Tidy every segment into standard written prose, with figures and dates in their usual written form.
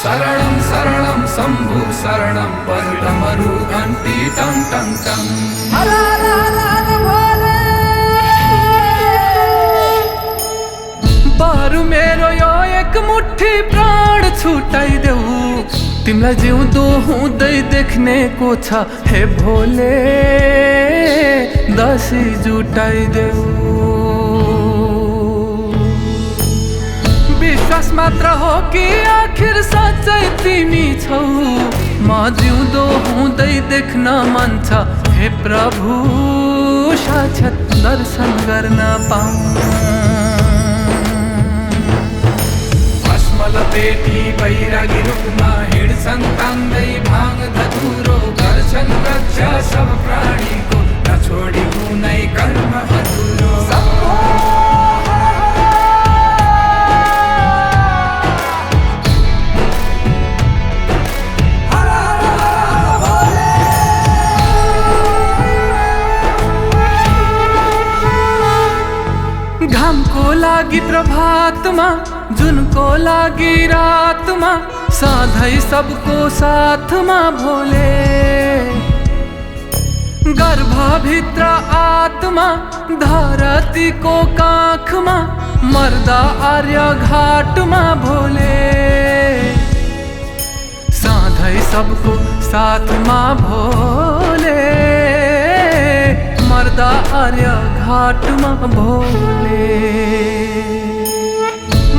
शरणं शरणं शंभु शरणं डमरू घंटी टंग टंग टंग। हर हर हर हर भोले। बरु मेरो यो एक मुट्ठी प्राण छुटाइ देऊ, तिमीलाई जिउँदो हुँदै देख्नेको छ हे भोले, दसी जुटाइदेऊ। विश्वास मात्र हो कि आखिर साँच्चै तिमी छौ, म जिउँदो हुँदै देख्न मन छ हे प्रभु, साक्षात् दर्शन गर्न पाऊँ। लपेटी बैरागी रूपमा हिँड्छन् तान्दै भाङ धतुरो, गर्छन् रक्षा सब प्राणीको, नछोडी कुनै कर्म अधुरो। घामको लागि प्रभातमा, जुनको लागि रातमा, सधैँ सबको साथमा भोले। गर्भभित्र आत्मा, धरतीको काखमा, मर्दा आर्य घाटमा भोले। सधैँ सबको साथमा भोले, मर्दा आर्य घाटमा भोले।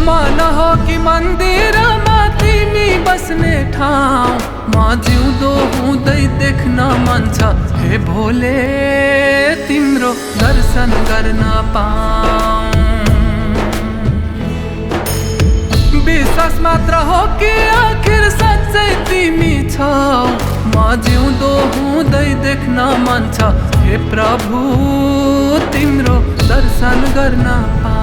मन हो कि मन्दिरमा तिमी बस्ने ठाउँ, म जिउँदो हुँदै देख्न मन छ हे भोले, तिम्रो दर्शन गर्न पाऊँ। विश्वास मात्र हो कि आखिर साँच्चै तिमी छौ, म जिउँदो हुँदै देख्न मन छ हे प्रभु, तिम्रो दर्शन गर्न पाऊँ।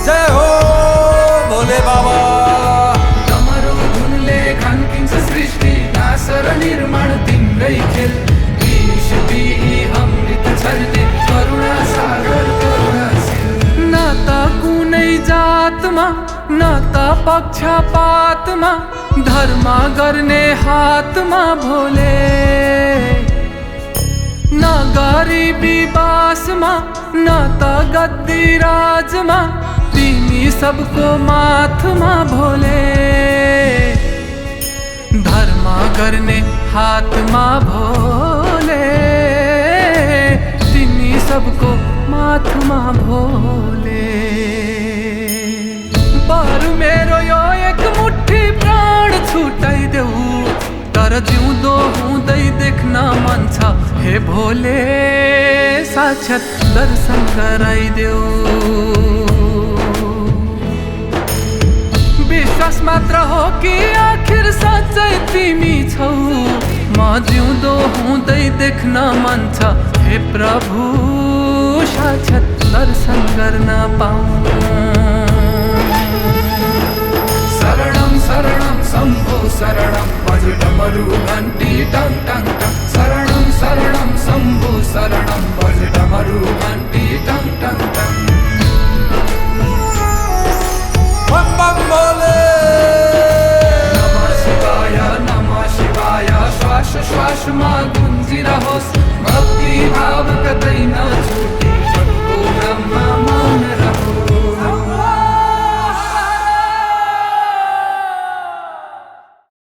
जय हो भोले बाबा। डमरू धुनले खन्किन्छ सृष्टि, नाश र निर्माण तिम्रै खेल। विष पिई अमृत छर्ने करुणा सागर करुणाशील। न त कुनै जातमा, न त पक्षपातमा, धर्म गर्ने हातमा भोले। न गरिबी बासमा, न त गद्दी राजमा, तिमी सबको माथमा भोले। धर्म गर्ने हातमा भोले, तिमी सबको माथमा भोले। बरु मेरो यो एक मुट्ठी प्राण छुटाइदेऊ, तर जिउँदो हुँदै देख्न मन छ हे भोले, साक्षात् दर्शन गराइदेऊ। विश्वास मात्र हो कि आखिर साँच्चै तिमी छौ, म जिउँदो हुँदै देख्न मन छ हे प्रभु, साक्षात् दर्शन गर्न पाऊँ। शरणं शरणं शंभु शरणं डमरू घंटी टंग टंग टंग।